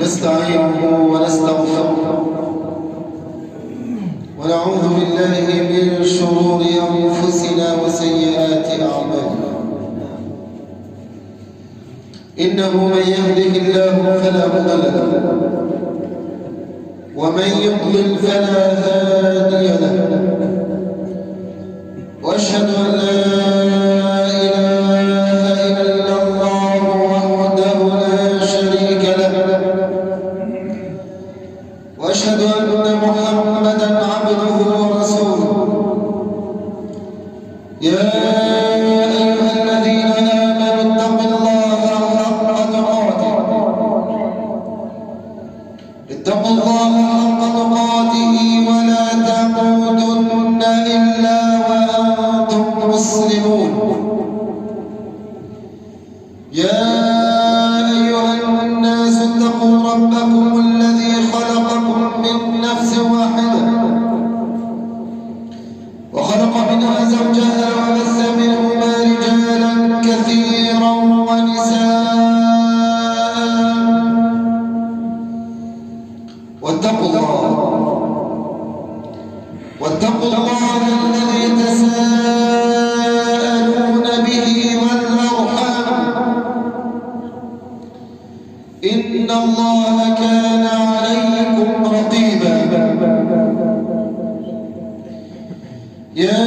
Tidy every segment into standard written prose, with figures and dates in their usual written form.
ونستعينه ونستغفره ونعوذ بالله من شرور أنفسنا وسيئات أعمالنا. إنه من يهده الله فلا مضل له ومن يضلل فلا هادي له، وأشهد أن لا إله إلا الله وحده لا شريك له، وأشهد أن محمدا عبده ورسوله. يا أيها الذين آمنوا اتقوا الله حق تقاته، اتقوا الله حق تقاته ولا تموتن إلا وأنتم مسلمون. يا أيها الناس اتقوا ربكم الذي خلقكم من نفس واحدة وخلق منها زوجها وبث منهما رجالا كثيرا ونساء، واتقوا الله الذي تساءلون به والأرحام، إن الله كان عليكم رقيبا. يا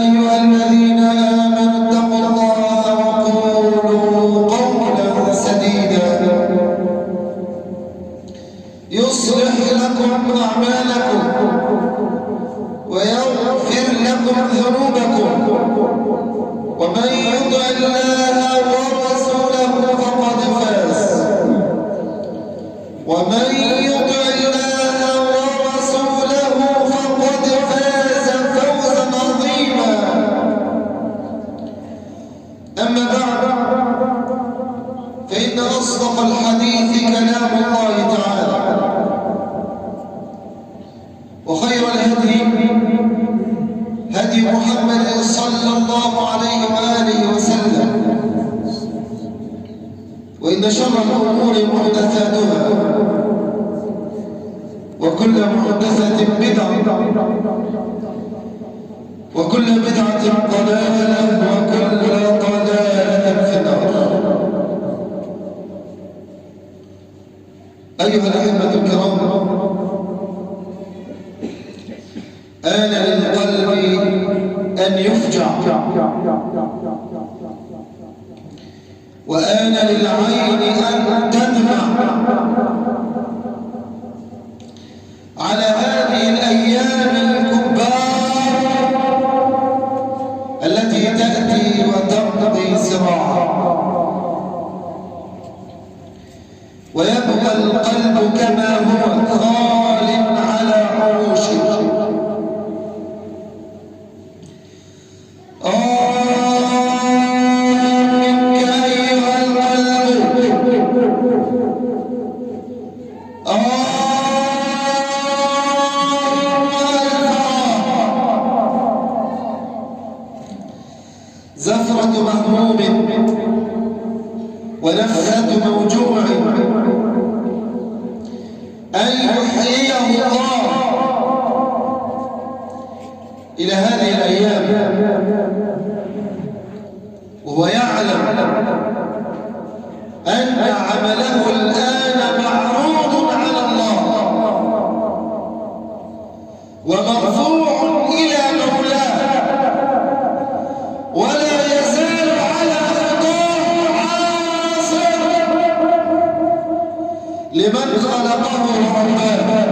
أيها الذين آمنوا اتقوا الله وقولوا قولا سديدا يصلح لكم أعمالكم ويغفر لكم ذنوبكم، ومن يطع الله ورسوله فقد فاز. ومن يطع الله ورسوله فقد فاز فوزا عظيما. أما بعد، فإن أصدق الحديث كلام الله تعالى، وخير الهدي هدي محمد صلى الله عليه وآله وسلم، وإن شر الأمور محدثاتها، وكل محدثة بدعة، وكل بدعة ضلالة، وكل ضلالة في النار. أيها الأحبة الكرام، آن للقلب أن يفجع، وآن للعين أن تدمع على هذه الأيام الكبار التي تأتي وتقضي سراعا، ويبقى القلب كما هو خال على عروشه. منك أيها القلب، زفرة مهموم ونفثة موجوع، أن يحييه الله إلى هذه الأيام وهو يعلم أن عمله الآن معروض على الله ومرفوع إلى مولاه، ولا يزال على خطاه عاصر لمن خلقه ورباه،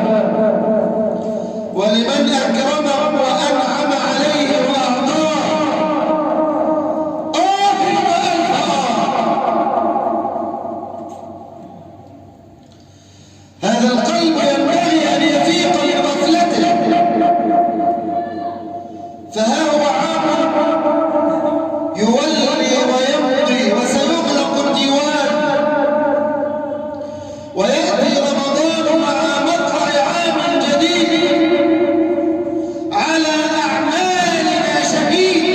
ولمن أكرمه وأنعم عليه وأعطاه. هذا القلب ينبغي أن يفيق من غفلته، فها هو عام يولي ويمضي وسيغلق الديوان، ويأتي رمضان مع مطلع عام جديد على أعمالنا شهيد.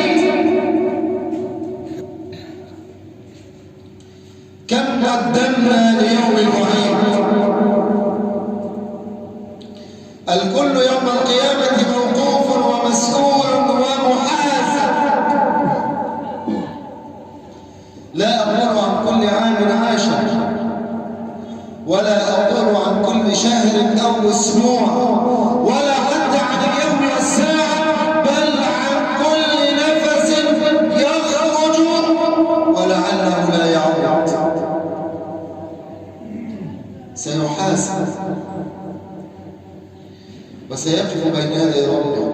كم قدمنا ليوم الوعيد، ولا أقول عن كل شهر أو أسبوع، ولا حتى عن اليوم والساعة، بل عن كل نفس يخرج ولعله لا يعود. سيحاسب وسيقف بين يدي ربه.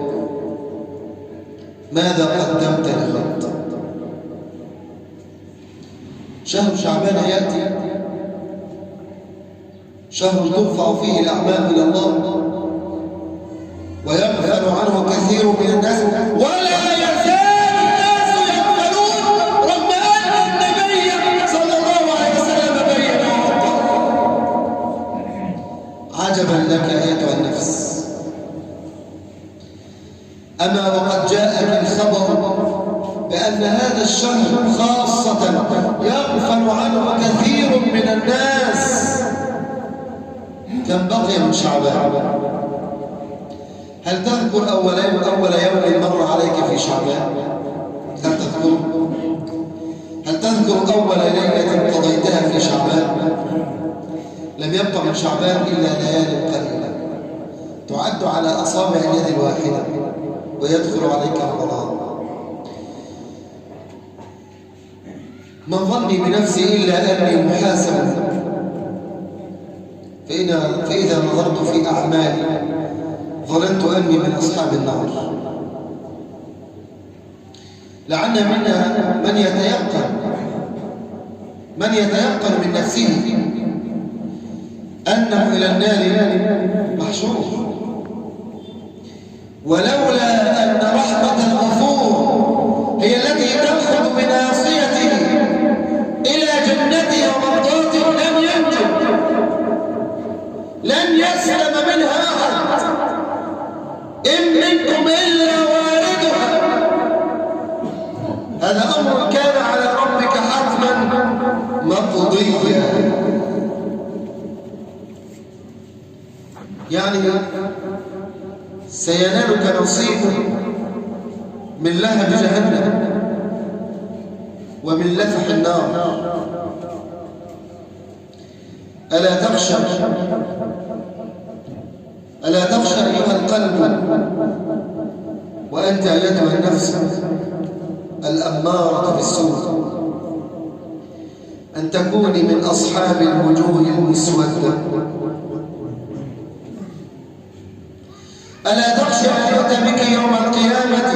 ماذا قدمت لغد؟ شهر شعبان يأتي، شهر ترفع فيه الأعمال إلى الله ويغفل عنه كثير من الناس، ولا يزال الناس يغفلون رغم أن النبي صلى الله عليه وسلم بين عجبا لك أيتها النفس. أما وقد جاءك الخبر بأن هذا الشهر خاصة يغفل عنه كثير من الناس. كم بقي من شعبان؟ هل تذكر أول يوم مر عليك في شعبان؟ هل تذكر؟ هل تذكر أول ليلة قضيتها في شعبان؟ لم يبقى من شعبان إلا ليالي قليلة تعد على أصابع اليد الواحدة ويدخل عليك رمضان. ما ظني بنفسي إلا أني محاسب، فإذا نظرت في أعمالي ظننت أني من أصحاب النار. لعل منا من يتيقن من نفسه أنه إلى النار محشور، ولولا أن رحمة الغفور هي التي تأخذ بناصيته إلى جنته ومرضاته لم ينجو، لن يسلم منها أحد. إن منكم إلا واردها. هذا أمر كان على ربك حتما مقضيا. يعني سينالك نصيب من لهب جهنم ومن لفح النار. ألا تخشى أيها القلب وأنت أيتها النفس الأمارة بالسوء أن تكوني من أصحاب الوجوه المسودة؟ ألا تخشى أن يؤتى بك يوم القيامة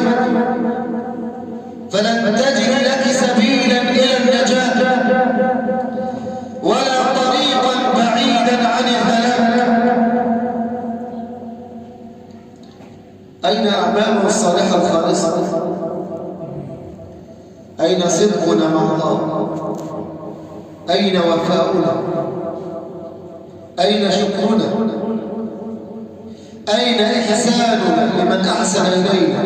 فلن تجد لك سبيلا إلى النجاة ولا طريقا بعيدا عن الهلاك؟ أين أعمالنا الصالحة الخالصة؟ أين صدقنا مع الله؟ أين وفاؤنا؟ أين شكرنا؟ أين إحساننا لمن أحسن إلينا؟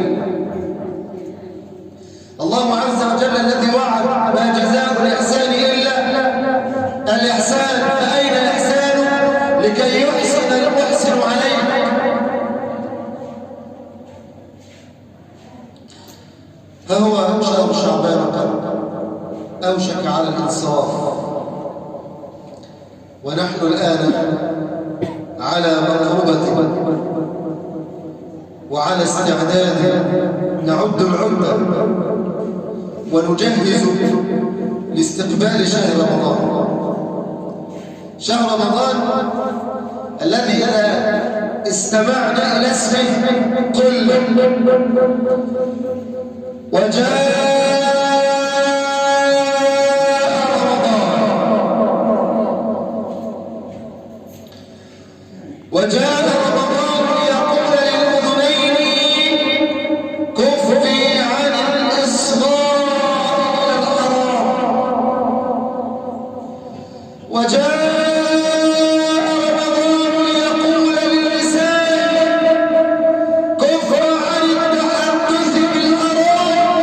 الله عز وجل الذي وعد ما جزاء الإحسان إلا الإحسان، فأين إحسانه لكي يحسن المحسن عليه؟ فهو شهر شعبان أوشك على الإنصاف، ونحن الآن على مقربة وعلى استعداد نعد العدة ونجهز لاستقبال شهر رمضان. شهر رمضان الذي إذا استمعنا إلى اسمه قل وجاء رمضان ليقول للأذنين كفي عن الإصغاء إلى الحرام. وجاء رمضان ليقول للنساء كف عن التحدث بالحرام.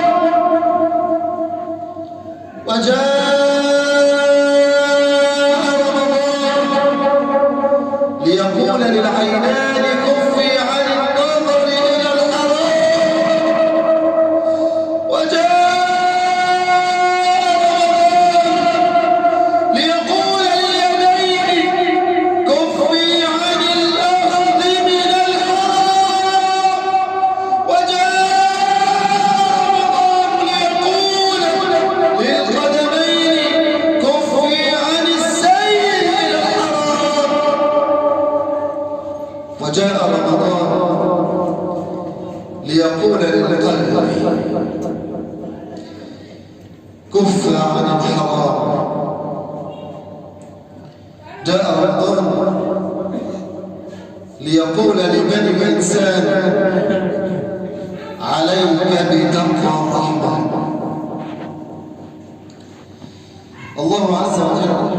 جاء رمضان ليقول للقلب كف عن الحرام. جاء رمضان ليقول لبني الإنسان عليك بتقوى الرحمن. الله عز وجل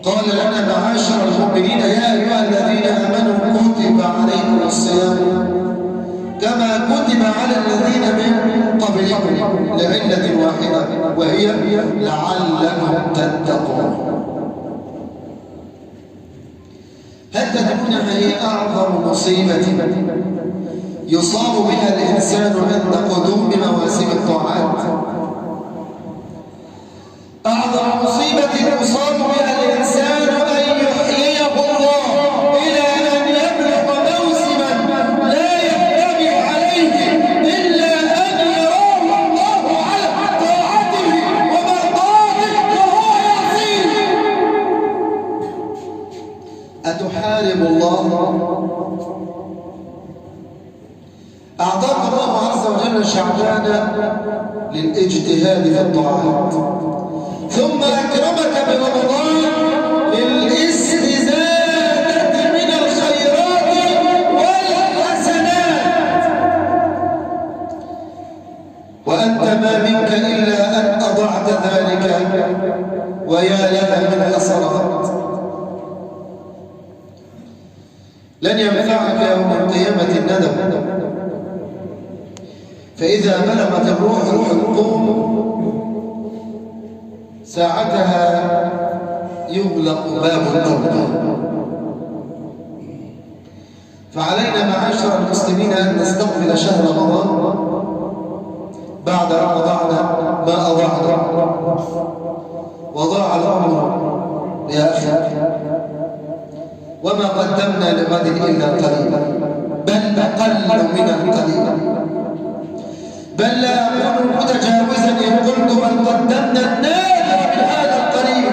قال لنا معاشر المؤمنين يا أيها الذين آمنوا كتب عليكم الصيام كما كتب على الذين من قبلكم لعلة واحدة وهي لعلكم تتقون. هل تدرون ما هي أعظم مصيبة يصاب بها الإنسان عند قدوم مواسم الطاعات؟ أعظم مصيبة يصاب بها الإنسان أن يحييه الله إلى أن يبلغ موسما لا يتبع عليه إلا أن يراه الله على طاعته ومرضاته وهو يعصيه. أتحارب الله؟ أعطاك الله عز وجل شعبان للاجتهاد في الطاعات، ثم أكرمك برمضان للاستزادة من الخيرات والحسنات، وأنت ما منك إلا أن أضعت ذلك ويا لها من حسرات. لن ينفعك يوم القيامة الندم، فإذا بلغت الروح الحلقوم ساعتها يغلق باب التوبة. فعلينا معاشر المسلمين أن نستقبل شهر رمضان بعد أن أضعنا ما أضعنا، وضاع الأمر يا أخي، وما قدمنا لغد إلا قليلا، بل أقل من القليل، بل لا أكون متجاوزا إن قلت بل قدمنا النادر من هذا القليل.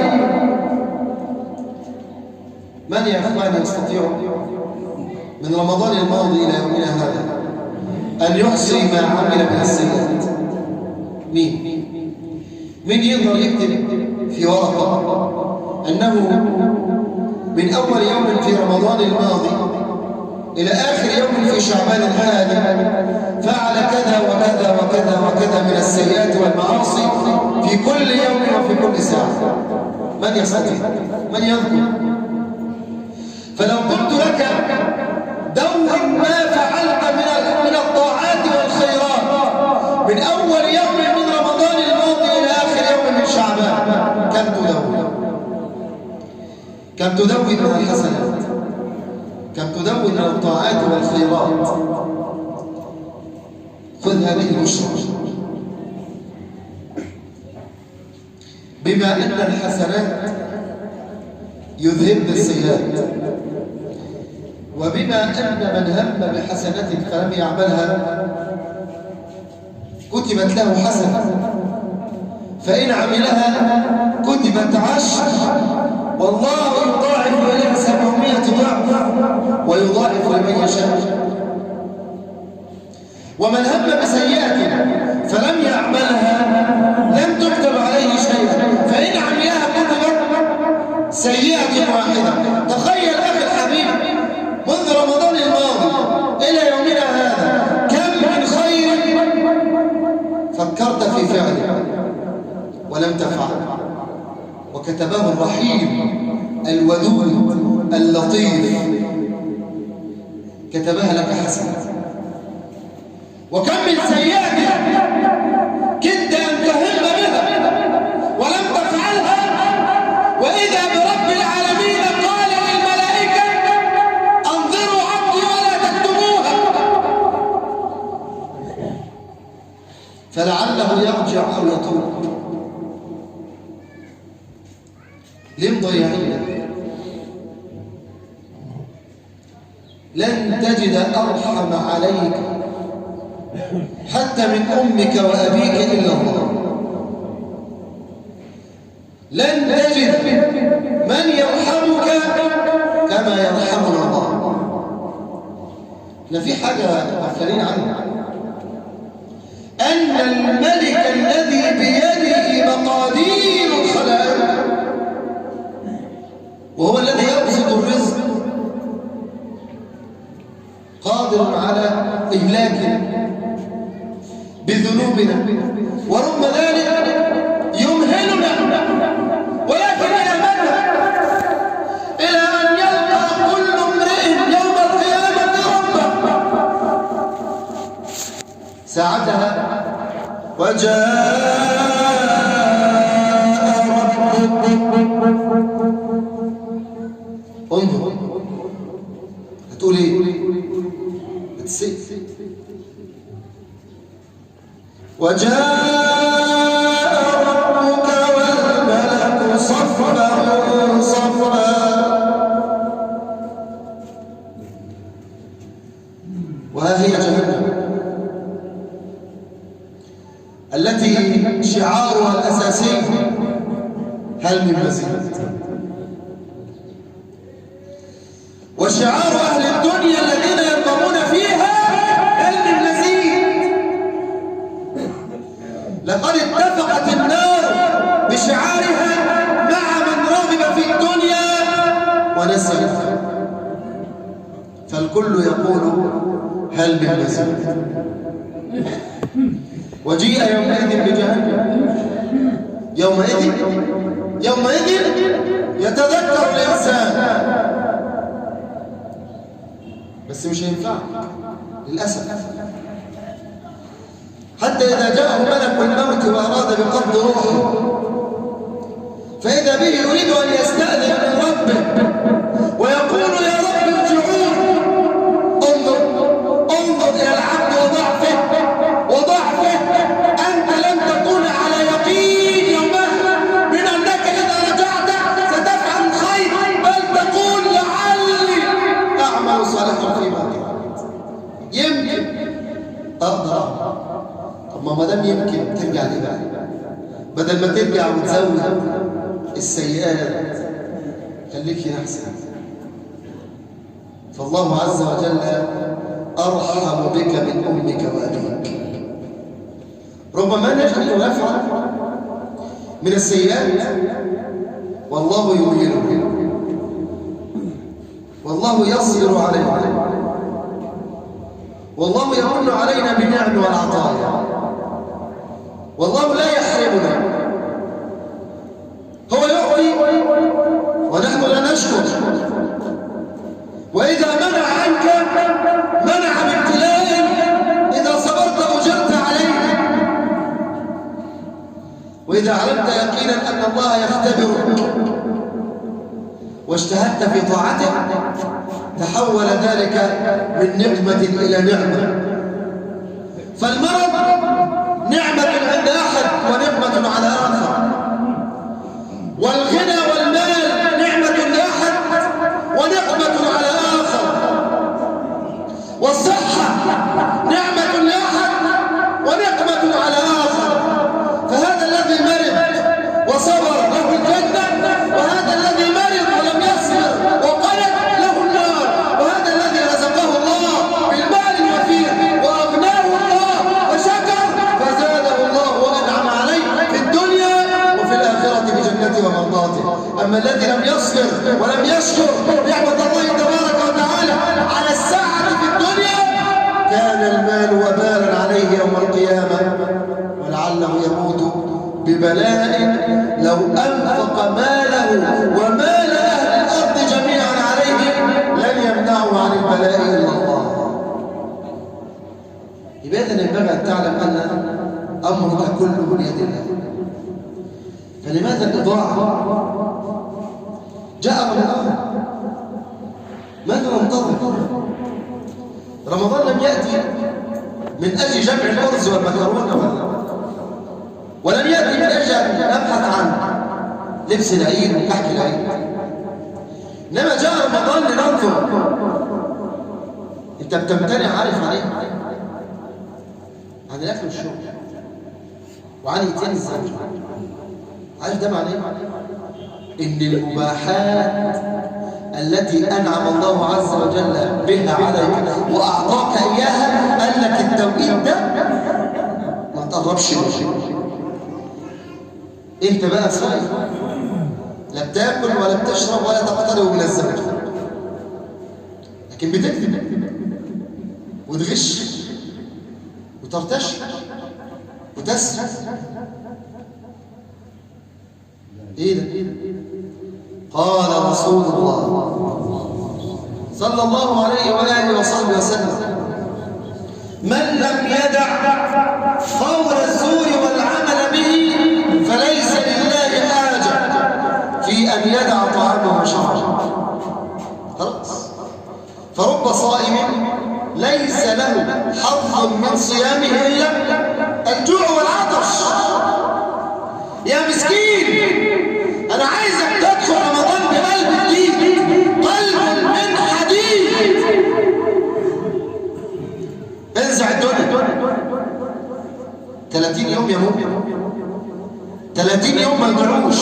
من يا أخواني يستطيع من رمضان الماضي إلى يومنا هذا أن يحصي ما عمل من السيئات؟ مين يقدر يكتب في ورقة أنه من أول يوم في رمضان الماضي إلى آخر يوم في شعبان الحالي فعل كذا وكذا وكذا وكذا من السيئات والمعاصي في كل يوم وفي كل ساعة؟ من يستطيع؟ من يذكر؟ فلو قلت لك دون ما فعلت من الطاعات والخيرات من أول يوم من رمضان الماضي إلى آخر يوم من شعبان، كم تدون؟ كم تدون من الحسنات؟ كم تدون من الطاعات والخيرات؟ خذ هذه البشرى، بما أن الحسنات يذهبن السيئات، وبما أن من هم بحسنة فلم يعملها كتبت له حسنة، فإن عملها كتبت 10، والله يضاعف إليه 700 ضعف ويضاعف لمن يشاء. ومن هم بسيئة فلم يعملها لم تكتب عليه شيئا، فإن عملها كتبت سيئة واحدة. تخيل أخي الحبيب منذ رمضان الماضي إلى يومنا هذا كم من خير فكرت في فعله ولم تفعل، وكتبه الرحيم الودود اللطيف، كتبها لك حسنة. وكم من سيئة كدت أن تهم بها ولم تفعلها، وإذا برب العالمين قال للملائكة أنظروا عبدي ولا تكتبوها، فلعله يرجع أو يتوب. ليه مضيعين؟ لن تجد أرحم عليك حتى من أمك وأبيك إلا الله. لن تجد من يرحمك كما يرحمنا الله. احنا في حاجة غفلين عنها، أن الملك الذي بيده مقادير الخلائق وهو الذي يبسط الرزق قادر على إهلاكنا بذنوبنا، ورغم ذلك يمهلنا، ولكن إلى متى؟ إلى أن يلقى كل امرئ يوم القيامة ربه. ساعتها وجاء ربك. انظر هتقول ايه؟ هتسئ. وجاء ربك والملك صفا صفا. وها هي جهنم التي شعارها الأساسي هل من مزيد، وشعار أهل الدنيا الذين يرغبون فيها هل من مزيد. لقد اتفقت النار بشعارها مع من رغب في الدنيا ونسي، فالكل يقول هل من مزيد. وجيء يومئذ بجهنم، يومئذ يتذكر الإنسان، بس مش هينفع للأسف. حتى إذا جاءه ملك الموت وأراد بقبض روحه فإذا به يريد أن يستأذن من ربه ويقول يا رب ارجعون. انظر إلى العبد وضعفه. أنت لم تكون على يقين يومها من أنك إذا رجعت ستفعل الخير، بل تقول لعلي أعمل صالحا فيما كنت، يمكن أقدر. طب ما دام يمكن ترجع ليه بقى؟ بدل ما ترجع وتزود السيئات خليك هنا أحسن. فالله عز وجل أرحم بك من أمك وأبيك. ربما نجد نفعل من السيئات والله يمهله، والله يصبر علينا، والله يمن علينا بالنعم والعطايا، والله لا يحرمنا. هو يعطي ونحن لا نشكر، وإذا منع عنك منع بابتلاء، إذا صبرت أجرت عليه. وإذا علمت يقينا أن الله يختبرك واجتهدت في طاعته تحول ذلك من نعمة إلى نعمة. فالمرض نعمة عند أحد ونعمة على آخر، والغنى والمال نعمة لأحد ونعمة على آخر، والصحة نعمة لأحد ونعمة على آخر. فهذا الذي مرض وصبر له الجنة، وهذا الذي مرض ولم يصبر وقلق له النار. وهذا الذي رزقه الله بالمال الوفير وأغناه الله وشكر فزاده الله وأنعم عليه في الدنيا وفي الآخرة بجنته ومرضاته. أما الذي لم يصبر ولم يشكر نعمة الله تبارك وتعالى على السعة في الدنيا كان المال وبالا عليه يوم القيامة، ولعله يموت ببلاء لو أنفق ماله ومال أهل الأرض جميعا عليه لن يمنعه عن البلاء إلا الله. لماذا ينبغي أن تعلم أن أمرك كله بيد الله؟ فلماذا الإضاعة؟ جاء رمضان، ماذا ننتظر؟ رمضان لم يأتي من أجل جمع الأرز والمكرونة، ولم يأتي من أجل أن نبحث عن لبس العيد وكحك العيد، إنما جاء رمضان لننظر. أنت بتمتنع عارف عن إيه؟ عن الأكل والشرب وعن إتيان الزوج. عارف ده معناه إيه؟ إن المباحات التي أنعم الله عز وجل بها عليك وأعطاك إياها، قال لك التوقيت ده ما تقربش له. أنت بقى صايم، لا بتاكل ولا بتشرب ولا تقترب من الزوج، لكن بتكذب وتغش وترتشي وتسرق. ايه ده؟ قال رسول الله صلى الله عليه وآله وصحبه وسلم: من لم يدع قول الزور والعمل به فليس لله حاجة في أن يدع طعامه وشرابه. خلاص. فرب صائم ليس له حظ من صيامه إلا الجوع والعطش. يا مسكين، أنا عايزك تدخل رمضان بقلب جديد، قلب من حديد. انزع الدنيا 30 يوم يا مؤمن، 30 يوم ما يضيعوش.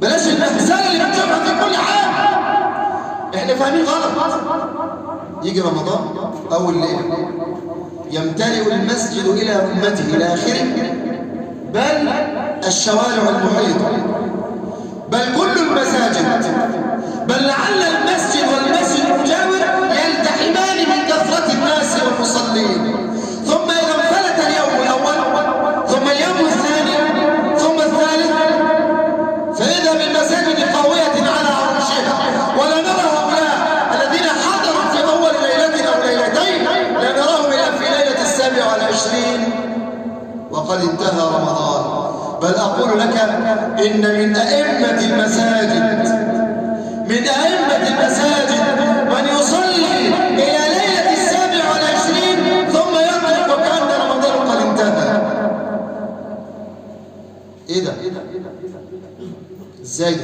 بلاش المهزله اللي بتشوفها في كل حاجه، احنا فاهمين غلط. يجي رمضان اول ليله يمتلئ المسجد الى امته الى اخره، بل الشوارع المحيطه، بل كل المساجد، بل لعل المسجد والمسجد المجاور يلتحمان من كثره الناس والمصلين. ثم اذا انفلت اليوم الاول، ثم اليوم الثاني، ثم الثالث، فإذا بالمساجد قاوية على عروشها، ولا نرى هؤلاء الذين حضروا في أول ليلة أو ليلتين، لا نراهم إلا في ليلة 27 وقد انتهى رمضان. بل أقول لك إن من أئمة المساجد، من أئمة المساجد من يصلي إلى ليلة 27 ثم يترك وكأن رمضان قد انتهى. إيه ده؟ ازاي ده؟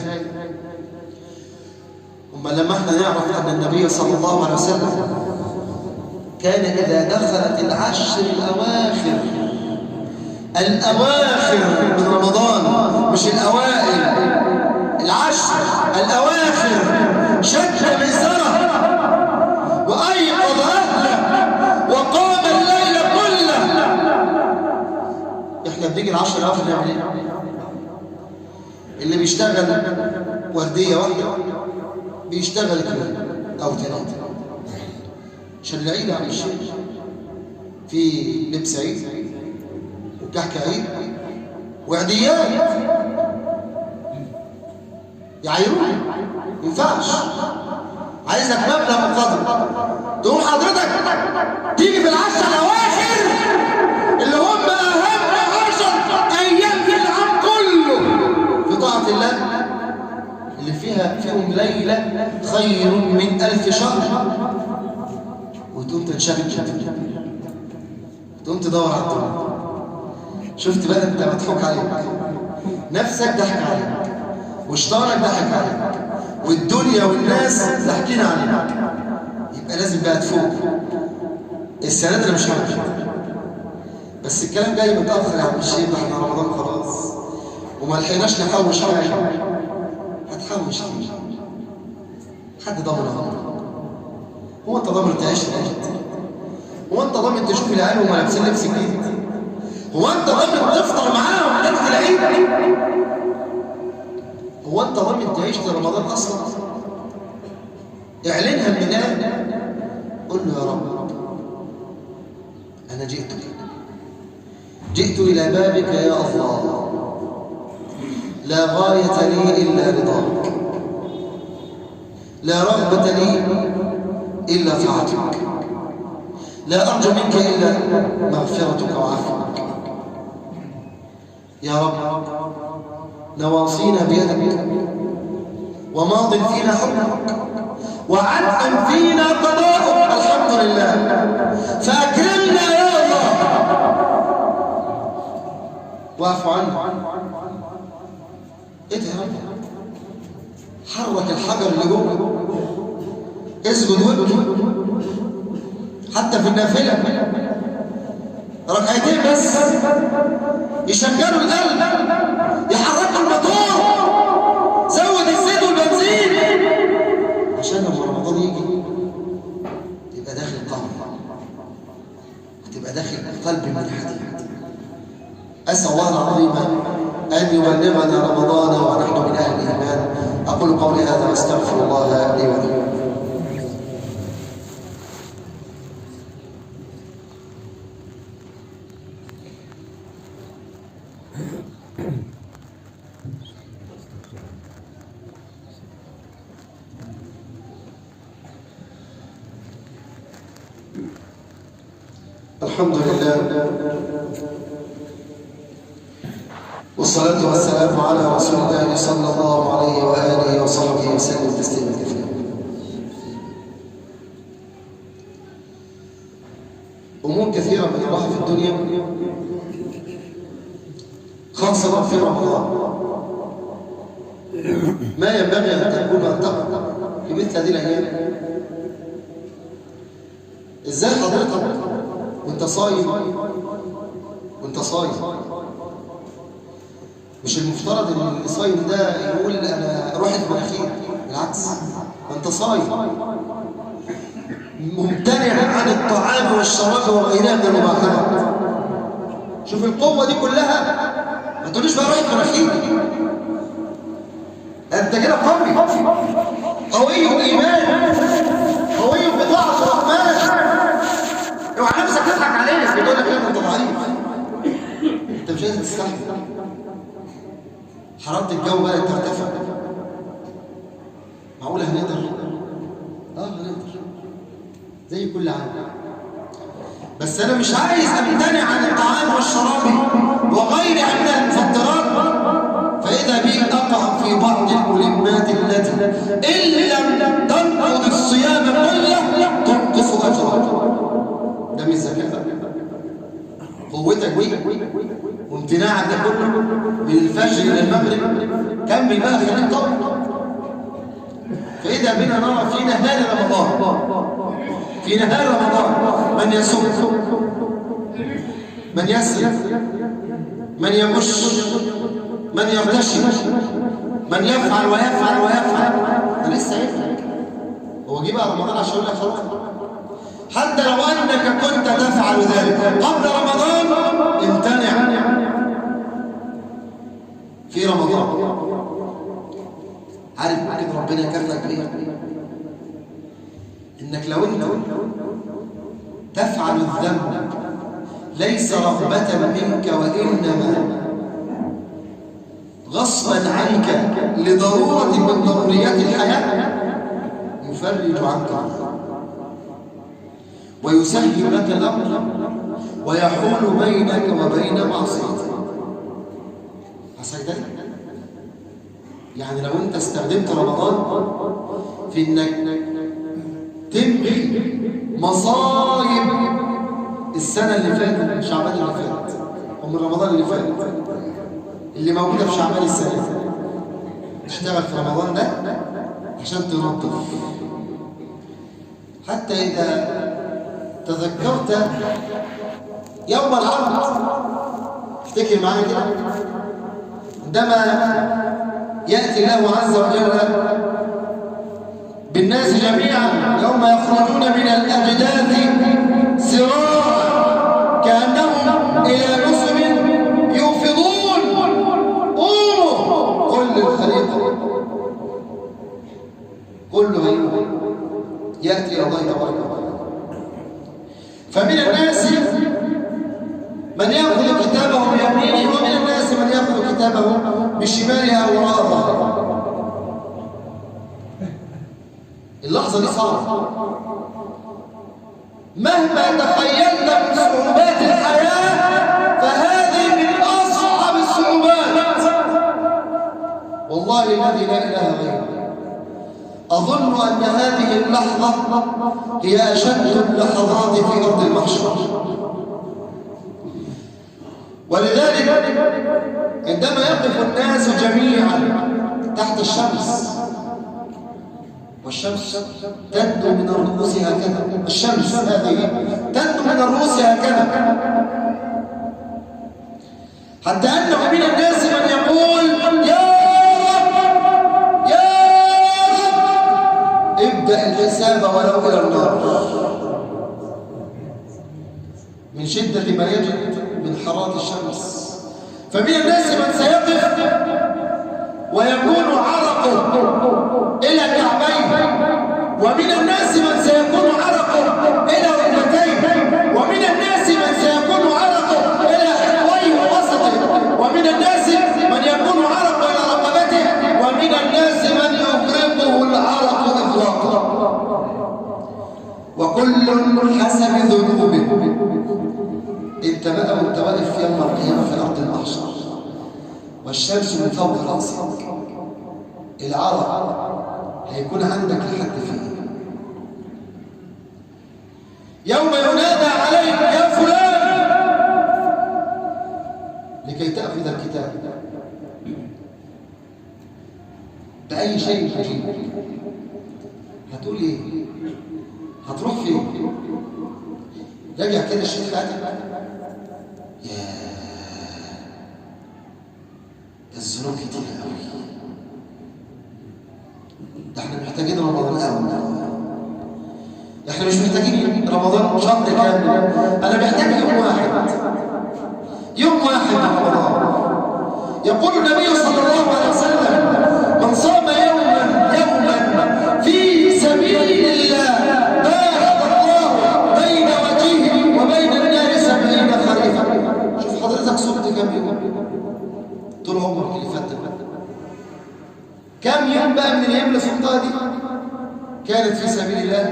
أما لما احنا نعرف أن النبي صلى الله عليه وسلم كان إذا دخلت العشر الأواخر من رمضان، مش الأوائل، العشر الأواخر، شد مئزره وأيقظ أهله وقام الليل كله. احنا بنيجي العشر الأواخر نعمل ايه؟ اللي بيشتغل وردية واحدة بيشتغل 2 أو 3 عشان العيد عن الشيء، في لبس عيد وكحك عيد وعديات يعيروني، ينفعش. عايزك مبلغ وقدر، تقوم حضرتك تيجي في العشر الأواخر اللي هم أهم 10 أيام في العام كله في طاعة الله، اللي فيهم ليلة خير من 1000 شهر، وتقوم تنشغل، تقوم تدور على الدنيا. شفت بقى انت مضحوك عليك، نفسك ضحك عليك، وشيطانك ضحك عليك، والدنيا والناس ضحكين عليك. يبقى لازم بقى تفوق. السنة دي انا مش هعمل، بس الكلام جاي متأخر يا عم الشيخ، احنا رمضان خلاص وما لحقناش نحوش حاجة. هتحوش ليه؟ حد ضامن عمرك؟ هو انت ضامن تعيش العيد؟ هو انت ضامن تشوف العيال وهم لابسين لبس جديد؟ هو انت ضامن تفطر معاهم ليله العيد؟ هو انت ضامن تعيش لرمضان اصلا؟ اعلنها من الان، قل له يا رب انا جئت الى بابك يا الله، لا غايه لي الا رضاك، لا رغبه لي الا طاعتك، لا ارجو منك الا مغفرتك وعافيتك. يا رب نواصينا بيدك، وماض فينا حكمك، وعدل فينا قضاءك، الحمد لله، فأكرمنا يا الله واعف عنا. ايه ده يا رب؟ حرك الحجر اللي جوه، اسجد وابكي. حتى في النافلة ركعتين بس يشغلوا القلب، يحركوا الموتور، زود الزيت والبنزين، قولي هذا واستغفر الله لي ولكم. الحمد لله والصلاة والسلام على رسول الله صلى الله عليه وآله وصحبه وسلم تسليما كثيرا. أمور كثيرة من الله في الدنيا خاصة في رمضان ما ينبغي أن تكون أنتقل في مثل هذه الأيام. إزاي حضرتك وانت صايم مش المفترض ان الصايم ده يقول انا روحي في مناخير؟ بالعكس، انت صايم ممتنع عن الطعام والشراب وغيرها من المباحات. شوف القوه دي كلها، ما تقوليش بقى روحي في مناخير. انت كده قوي الايمان، قوي بطاعه الرحمن. اوعى نفسك تضحك عليك بتقول لك انت ضعيف، انت مش لازم تستحمل. حرارة الجو بدأت ترتفع، معقولة هنقدر؟ هنقدر زي كل عام. بس أنا مش عايز أمتنع عن الطعام والشراب وغيرها من المفطرات، فإذا بي أقع في بعض الملمات التي إن لم تنقض الصيام كله تنقص أجره. ده مش زكاة. قوتك دي وامتناعك ده كله من الفجر الى المغرب، كمل بقى خليك طول. فاذا بنا نرى في نهار رمضان من يصوم، من يسرق، من يغش، من يرتشي، من يفعل ويفعل. ده لسه يفعل. هو جه بقى رمضان عشان يقول لك خلاص. حتى لو انك كنت تفعل ذلك قبل رمضان امتنع في رمضان. عارف ممكن ربنا يكافئك بايه؟ انك لو انت تفعل الذنب ليس رغبة منك وانما غصبا عنك لضرورة من ضروريات الحياة، يفرج عنك ويسهل لك الأمر ويحول بينك وبين معصيته. عصيتك؟ يعني لو انت استخدمت رمضان في انك تمحي مصايب السنة اللي فاتت، شعبان اللي فات ومن رمضان اللي فات اللي موجودة في شعبان السنة، تشتغل في رمضان ده عشان تنظف. حتى إذا تذكرت يوم العرض، افتكر معايا كده، عندما يأتي الله عز وجل بالناس جميعا يوم يخرجون من الأجداث سراعا كأنهم إلى نصب يوفضون. قوموا كل الخليقة كله يأتي إلى الله تبارك وتعالى. فمن الناس من يأخذ كتابه بيمينه ومن الناس من يأخذ كتابه بشماله أو وراء ظهره. اللحظة دي صعبة، مهما تخيلت من صعوبات الحياة فهذه من أصعب الصعوبات. والله الذي لا إله غيره أظن أن هذه اللحظة هي أشد اللحظات في أرض المحشر. ولذلك عندما يقف الناس جميعا تحت الشمس، والشمس تندو من الرؤوس هكذا، الشمس هذه تندو من الرؤوس هكذا، حتى أنه من الناس من يقول يا ابدأ الحساب ولو إلى النار، من شدة ما يجد من حرارة الشمس. فمن الناس من سيقف ويكون عرقه إلى كعبيه، ومن الناس من سيكون عرقه إلى ركبتيه، ومن الناس من سيكون عرقه إلى حقويه ووسطه، ومن الناس من يكون عرقه إلى رقبته، ومن الناس من يغرقه العرق إغراقا، وكل حسب ذنوبه. انت بقى وانت واقف في يوم القيامة في أرض المحشر والشمس من فوق رأسك، العرق هيكون عندك لحد فيه. يوم ينادى عليك يا فلان لكي تأخذ الكتاب بأي شيء تجيب، هتقول ايه؟ هتروح فين؟ رجع كده الشيخ فاتح، ياه ده الذنوب كتير قوي، ده احنا محتاجين رمضان قوي، احنا مش محتاجين رمضان شهر كامل، انا محتاج يوم واحد، يوم واحد من رمضان. يقول النبي صلى الله عليه وسلم من صام يوما في سبيل الله باعد الله بين وجهه وبين النار 70 خريفا. شوف حضرتك صمت كم يوم طول عمرك اللي فات، كم يوم بقى من الايام اللي صمتها دي كانت في سبيل الله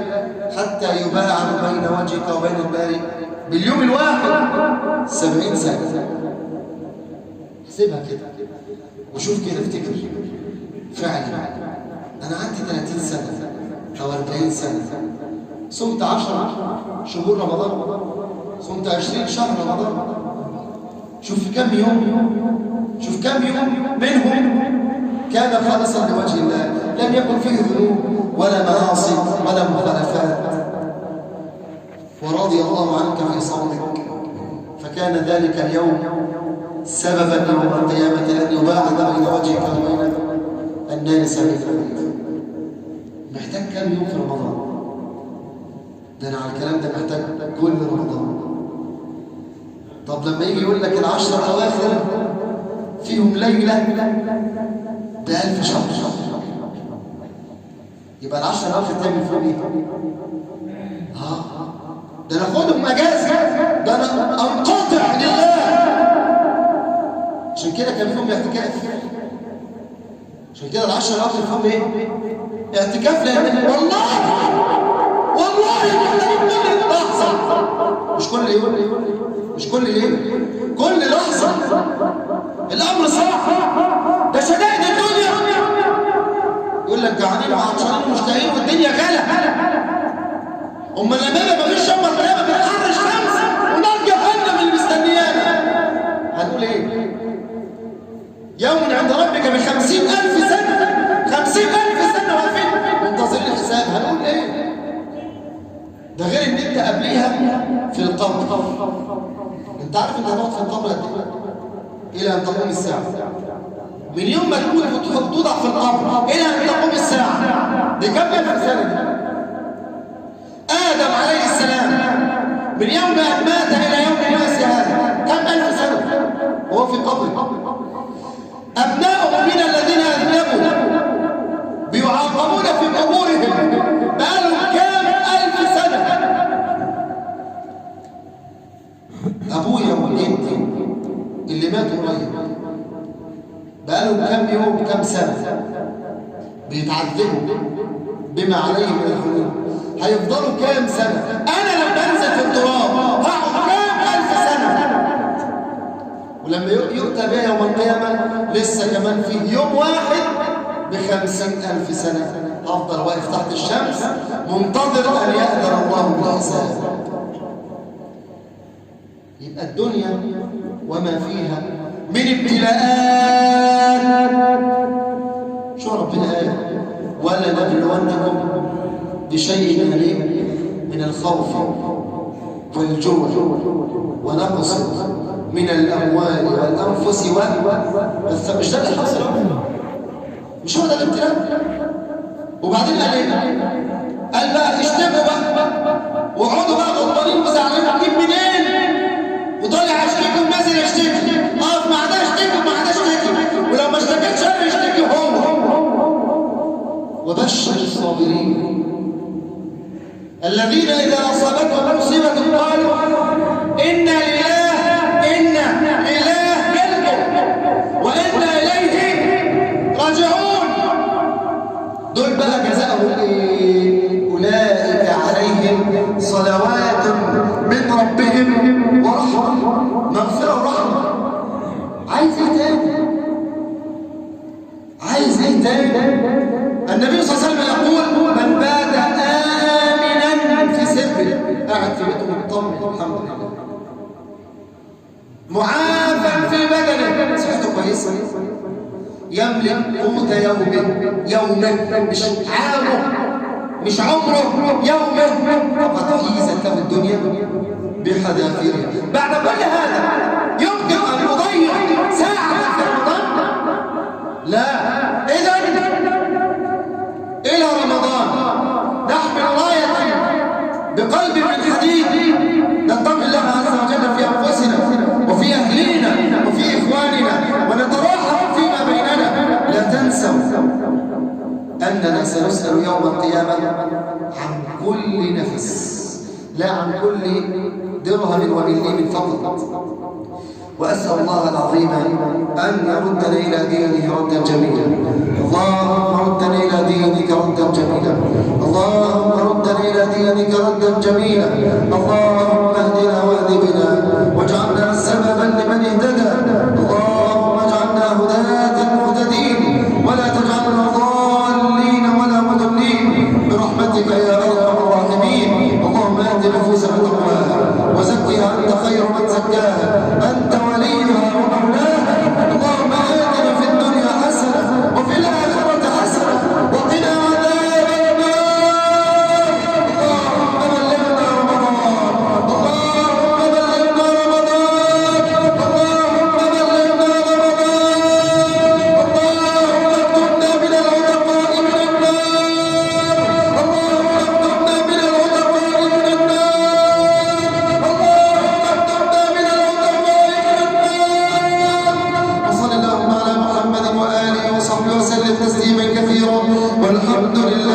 حتى يباعد بين وجهك وبين النار باليوم الواحد 70 سنة. احسبها كده وشوف كده، افتكر فعلا انا عندي 30 سنة او 40 سنة صمت 10 شهور رمضان، صمت 20 شهر رمضان، شوف في كم يوم، شوف كم يوم منهم كان خالصا لوجه الله، لم يكن فيه ذنوب ولا معاصي ولا مخالفات، ورضي الله عنك في صومك، فكان ذلك اليوم سببا يوم القيامة أن يباعد بين وجهك وبين النار 70 خريفا. محتاج كم يوم في رمضان؟ ده أنا على الكلام ده محتاج كل رمضان. طب لما يجي يقول لك العشر الأواخر فيهم ليلة ب1000 شهر، يبقى العشر الأواخر تعمل فيهم ايه؟ ده انا اخدهم اجازه، ده انا انقطع لله. عشان كده كان فيهم اعتكاف، عشان كده العشر الأواخر فيهم ايه؟ اعتكاف، لان والله كل لحظه، مش كل يوم، مش كل ليله، كل لحظه الامر صعب، ده شدائد الدنيا. يقول لك جعانين وعطشانين ومشتاقين والدنيا غلا، امال لما مفيش يوم القيامه بنحر الشمس ونار جهنم اللي مستنيانا، هنقول ايه؟ يوم عند ربك ب50,000 سنه، 50,000 سنه واقفين منتظرين الحساب، هنقول ايه؟ ده غير ان انت قبليها في القبر. انت عارف انت هتقعد في القبر قد ايه؟ الى ان تقوم الساعه. من يوم ما تموت وتوضع في القبر الى ان تقوم الساعه، دي كم الف سنه؟ آدم عليه السلام من يوم أن مات إلى يوم الناس هذا كم 1000 سنة وهو في قبره. أبناؤه من الذين أذنبوا بيعاقبون في قبورهم بقالهم كم 1000 سنة. أبويا وجدي اللي ماتوا قريب بقالهم كم يوم كم سنة بيتعذبوا بما عليه من الذنوب، هيفضلوا كام سنة؟ أنا لما أنزل في التراب هقعد كام 1000 سنة، ولما يؤتى بها يوم القيامة لسه كمان فيه يوم واحد ب50,000 سنة، أفضل واقف تحت الشمس منتظر أن يأذن الله بالحساب. يبقى الدنيا وما فيها من ابتلاءات. شو ربنا قال؟ ولا نبلونكم بشيء من الخوف والجوع ونقص من الأموال والأنفس مش ده اللي حصل؟ مش هو ده الابتلاء؟ وبعدين قال ايه؟ قال بقى اشتكوا بقى وقعدوا بقى غضبانين وزعلانين، اجيب منين؟ وطالع اشتكي ونازل اشتكي، اقف مع ده اشتكي ومع ده اشتكي، ولو ما اشتكيتش انا اشتكي هو. وبشر الصابرين الذين إذا أصابتهم مصيبة قالوا إنا لله وإنا إليه راجعون. دول بقى جزاؤهم إيه؟ أولئك عليهم صلوات من ربهم ورحمة، مغفرة ورحمة. عايز إيه تاني؟ عايز إيه تاني؟ النبي صلى الله عليه وسلم يقول من بات آمنا في سره، قاعد في بيته مطمن الحمد لله، معافى في بدنه، صحته كويسه، يملك قوت يومه مش عمره يومه، وقد حيزت له الدنيا بحذافيرها. بعد كل هذا يمكن ان يضيع ساعه في رمضان؟ لا. اذا الى رمضان نحمل رايه بقلب من حديد، نتقي الله عز وجل في انفسنا وفي اهلنا وفي اخواننا، ونتراحم فيما بيننا. لا تنسوا اننا سنسال يوم القيامه عن كل نفس، لا عن كل درهم ومليم فقط. وأسأل الله العظيم أن يردنا إلى دينه ردا جميلا. اللهم ردنا إلى دينك ردا جميلا، اللهم ردنا إلى دينك ردا جميلا. اللهم اهدنا واهد بنا واجعلنا سببا لمن اهتدى. اللهم اجعلنا هداة مهتدين ولا تجعلنا ضالين ولا مضلين برحمتك يا أرحم الراحمين. اللهم اهد نفوسنا تقواها وزكها أنت خير من زكاها، أنت وليها ومولاها. اللهم آتنا في الدنيا حسنة وفي الآخرة حسنة وقنا عذاب النار. اللهم بلغنا رمضان، اللهم بلغنا رمضان، اللهم بلغنا رمضان. اللهم اكتبنا من العتقاء من النار، اللهم اكتبنا من العتقاء من النار، اللهم اكتبنا من وصلى اللهم على محمد وآله وصحبه وسلم تسليما كثيرا، والحمد لله.